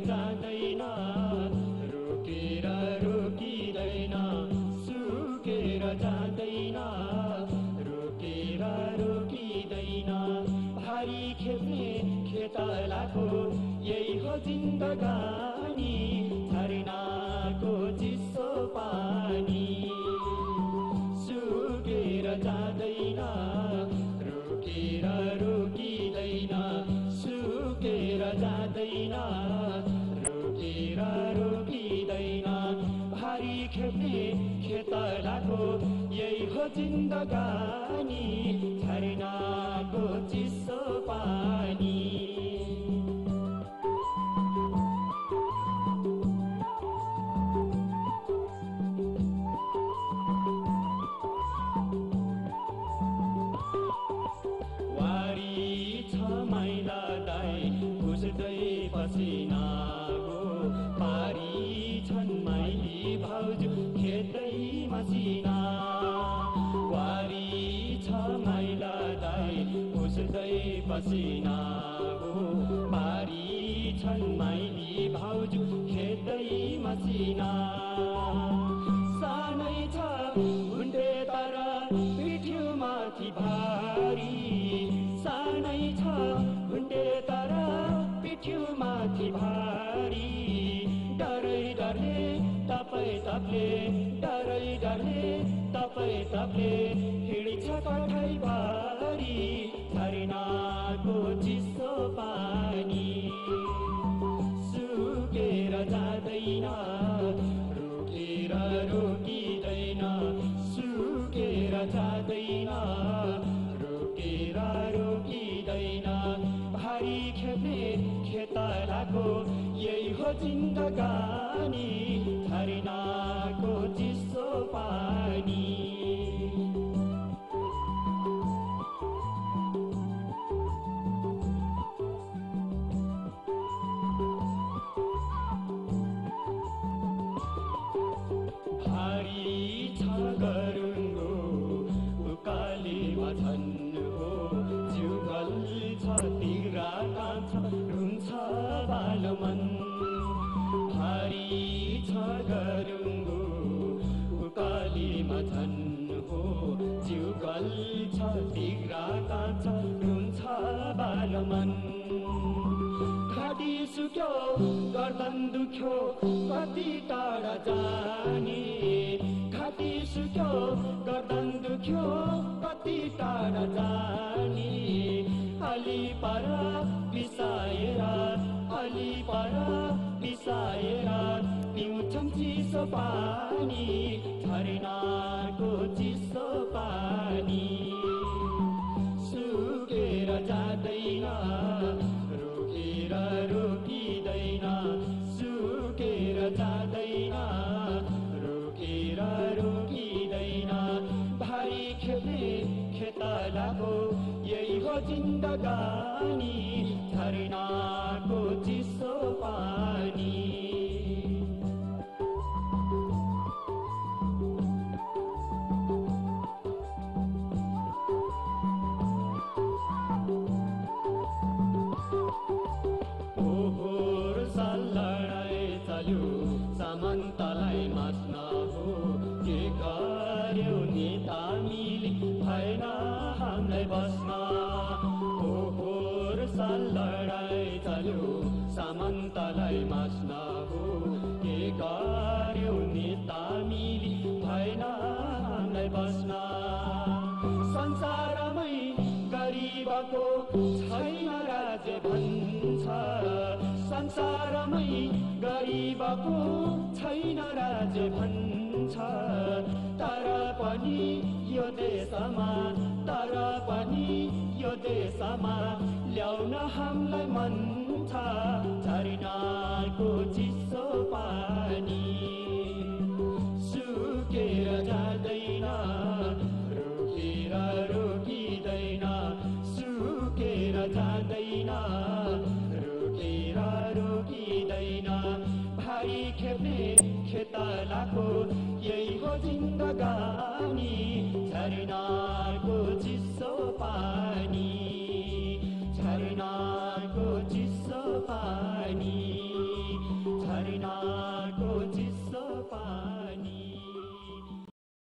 जाँदैन रोकेर रोकिँदैन सुकेर जाँदैन रोकेर रोकिँदैन भारी खेप्ने खेतलाको यही हो जिन्दगानी झरनाको चिसो पानी सुकेर जाँदैन रोकेर रोकिँदैन सुकेर जाँदैन रोकेर रोकिँदैन भारी खेप्ने खेतलाको यही हो जिन्दगानी झरनाको चिसो पानी पसिनाको पारी छन् माइली भाउजू खेतै मसिना वारी छ माइला दाई पुस्दै पसिनाको पारी छन् माइली भाउजू खेतै मसिना सानै छ हुन्डे तर पिठ्यु माथि भारी सानै छ हुन्डे तर माथि भारी डरै डरले तपाई तपले डरै डरले तपाई तपले हिँड्छ कठै भारी झरनाको चिसो पानी सुकेर जाँदैन रोकेर रोकिँदैन सुकेर जाँदैन रोकेर रोकिँदैन भारी खेप्ने खेतलाको यही हो जिन्दगानी झरनाको चिसो पानी भारी छ गरुङ्गो उकालीमा छन् हो जुगल छ तिरा कान्छ रुन्छ बालमन भारी छ गरुङ्गो उकालीमा छन् हो जुगल छ तिरा कान्छ रुन्छ बालमन घाँटी सुक्यो गर्दन दुख्यो कति टाढा जाने घाँटी सुक्यो गर्दन दुख्यो कति टाढा जाने अलि पर बिसाएर अलि पर बिसाएर पिउँछन् चिसो पानी झरनाको चिसो पानी सुकेर जाँदैन रोकेर रोकिँदैन सुकेर जाँदैन रोकेर रोकिँदैन भारी खेप्ने खेतलाको यही हो जिन्दगानी झरनाको चिसो पानी पोहोर साल लडाई चल्यो सामन्तलाई मास्न हो के गर्यो नेता मिली भएन हामीलाई बस्न पोहोर साल लडाई चल्यो सामन्तलाई मास्न हो के गर्यो नेता मिली भएन हामीलाई बस्न संसारमै गरिबको छैन राज्य भन्छ संसारमै गरिबको छैन राज्य भन्छ तर पनि यो देशमा तर पनि यो देशमा ल्याउन हामीलाई मन छ झरनाको चिसो पानी सुकेर जाँदैन रोकेर रोकिँदैन सुकेर जाँदैन रोकेर रोकिँदैन भारी खेप्ने खेतलाको यही हो जिन्दगानी